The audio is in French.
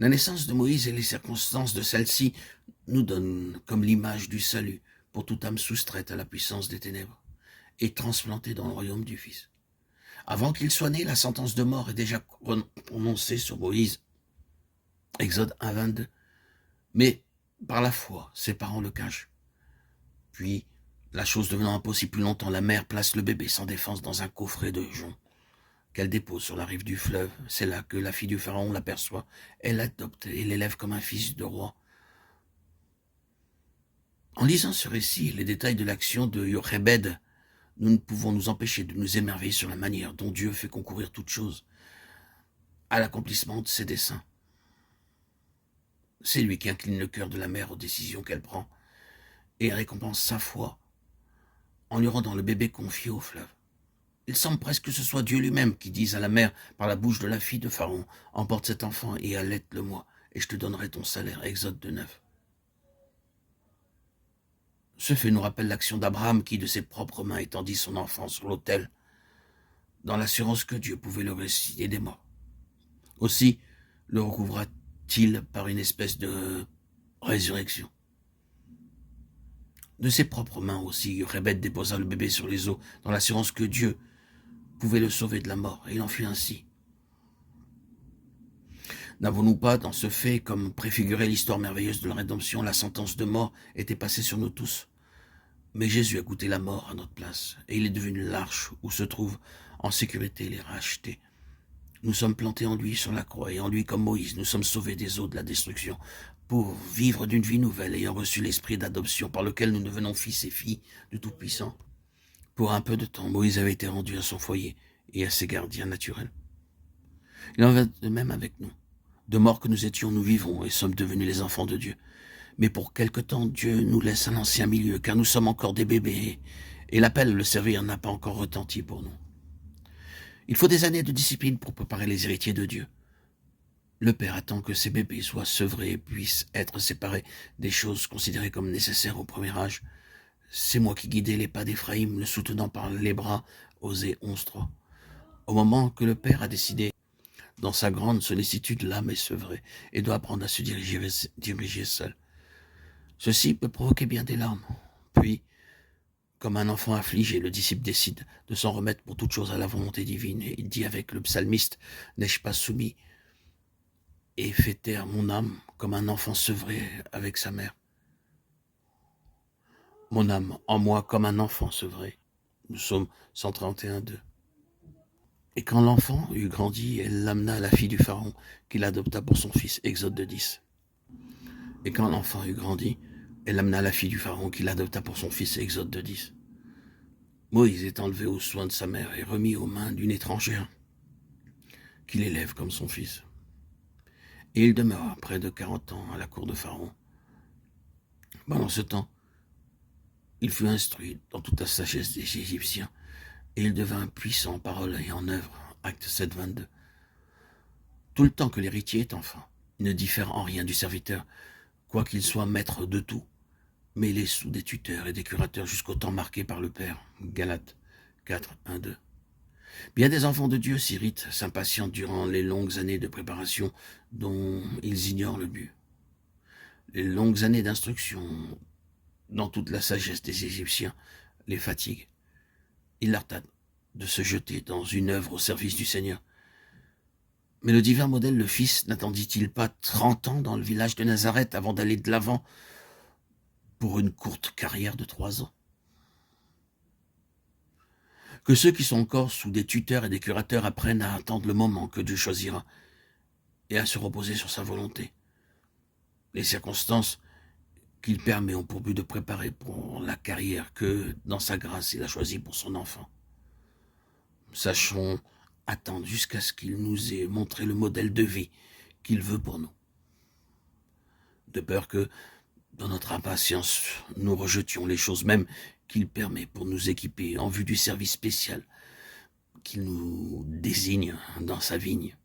La naissance de Moïse et les circonstances de celle-ci nous donnent comme l'image du salut pour toute âme soustraite à la puissance des ténèbres et transplantée dans le royaume du Fils. Avant qu'il soit né, la sentence de mort est déjà prononcée sur Moïse. Exode 1, 22. Mais par la foi, ses parents le cachent. Puis, la chose devenant impossible plus longtemps, la mère place le bébé sans défense dans un coffret de jonc qu'elle dépose sur la rive du fleuve. C'est là que la fille du pharaon l'aperçoit. Elle l'adopte et l'élève comme un fils de roi. En lisant ce récit et les détails de l'action de Yochebed, nous ne pouvons nous empêcher de nous émerveiller sur la manière dont Dieu fait concourir toute chose à l'accomplissement de ses desseins. C'est lui qui incline le cœur de la mère aux décisions qu'elle prend et récompense sa foi en lui rendant le bébé confié au fleuve. Il semble presque que ce soit Dieu lui-même qui dise à la mère par la bouche de la fille de Pharaon, « Emporte cet enfant et allaite-le-moi, et je te donnerai ton salaire. » Exode 2, 9. Ce fait nous rappelle l'action d'Abraham qui, de ses propres mains, étendit son enfant sur l'autel, dans l'assurance que Dieu pouvait le ressusciter des morts. Aussi le recouvra-t-il par une espèce de résurrection. De ses propres mains aussi, Yochebed déposa le bébé sur les eaux, dans l'assurance que Dieu pouvait le sauver de la mort, et il en fut ainsi. N'avons-nous pas, dans ce fait, comme préfiguré l'histoire merveilleuse de la rédemption, la sentence de mort était passée sur nous tous? Mais Jésus a goûté la mort à notre place, et il est devenu l'arche où se trouvent en sécurité les rachetés. Nous sommes plantés en lui sur la croix, et en lui, comme Moïse, nous sommes sauvés des eaux de la destruction, pour vivre d'une vie nouvelle, ayant reçu l'esprit d'adoption par lequel nous devenons fils et filles du Tout-Puissant. Pour un peu de temps, Moïse avait été rendu à son foyer et à ses gardiens naturels. Il en va de même avec nous. De mort que nous étions, nous vivons et sommes devenus les enfants de Dieu. Mais pour quelque temps, Dieu nous laisse un ancien milieu, car nous sommes encore des bébés, et l'appel de le servir n'a pas encore retenti pour nous. Il faut des années de discipline pour préparer les héritiers de Dieu. Le Père attend que ces bébés soient sevrés et puissent être séparés des choses considérées comme nécessaires au premier âge. C'est moi qui guidais les pas d'Éphraïm, le soutenant par les bras, Osée 11.3. Au moment que le Père a décidé, dans sa grande sollicitude, l'âme est sevrée et doit apprendre à se diriger seule. Ceci peut provoquer bien des larmes. Puis, comme un enfant affligé, le disciple décide de s'en remettre pour toute chose à la volonté divine. Et il dit avec le psalmiste, « N'ai-je pas soumis et fait taire mon âme comme un enfant sevré avec sa mère. Mon âme en moi comme un enfant sevré. » Nous sommes 131.2. Et quand l'enfant eut grandi, elle l'amena à la fille du Pharaon, qu'il adopta pour son fils. Exode 10. Et quand l'enfant eut grandi, elle l'amena à la fille du Pharaon, qu'il adopta pour son fils. Exode 10. Moïse est enlevé aux soins de sa mère et remis aux mains d'une étrangère, qu'il élève comme son fils. Et il demeura près de 40 ans à la cour de Pharaon. Pendant ce temps, il fut instruit dans toute la sagesse des Égyptiens, et il devint puissant en parole et en œuvre. Acte 7, 22. Tout le temps que l'héritier est enfant, il ne diffère en rien du serviteur, quoiqu'il soit maître de tout, mais il est sous des tuteurs et des curateurs jusqu'au temps marqué par le Père. Galates 4, 1, 2. Bien des enfants de Dieu s'irritent, s'impatientent durant les longues années de préparation dont ils ignorent le but. Les longues années d'instruction dans toute la sagesse des Égyptiens les fatiguent. Il leur tâte de se jeter dans une œuvre au service du Seigneur. Mais le divin modèle, le Fils, n'attendit-il pas 30 ans dans le village de Nazareth avant d'aller de l'avant pour une courte carrière de 3 ans? Que ceux qui sont encore sous des tuteurs et des curateurs apprennent à attendre le moment que Dieu choisira et à se reposer sur sa volonté. Les circonstances qu'il permet ont pour but de préparer pour la carrière que, dans sa grâce, il a choisie pour son enfant. Sachons attendre jusqu'à ce qu'il nous ait montré le modèle de vie qu'il veut pour nous. De peur que, dans notre impatience, nous rejetions les choses mêmes qu'il permet pour nous équiper en vue du service spécial qu'il nous désigne dans sa vigne.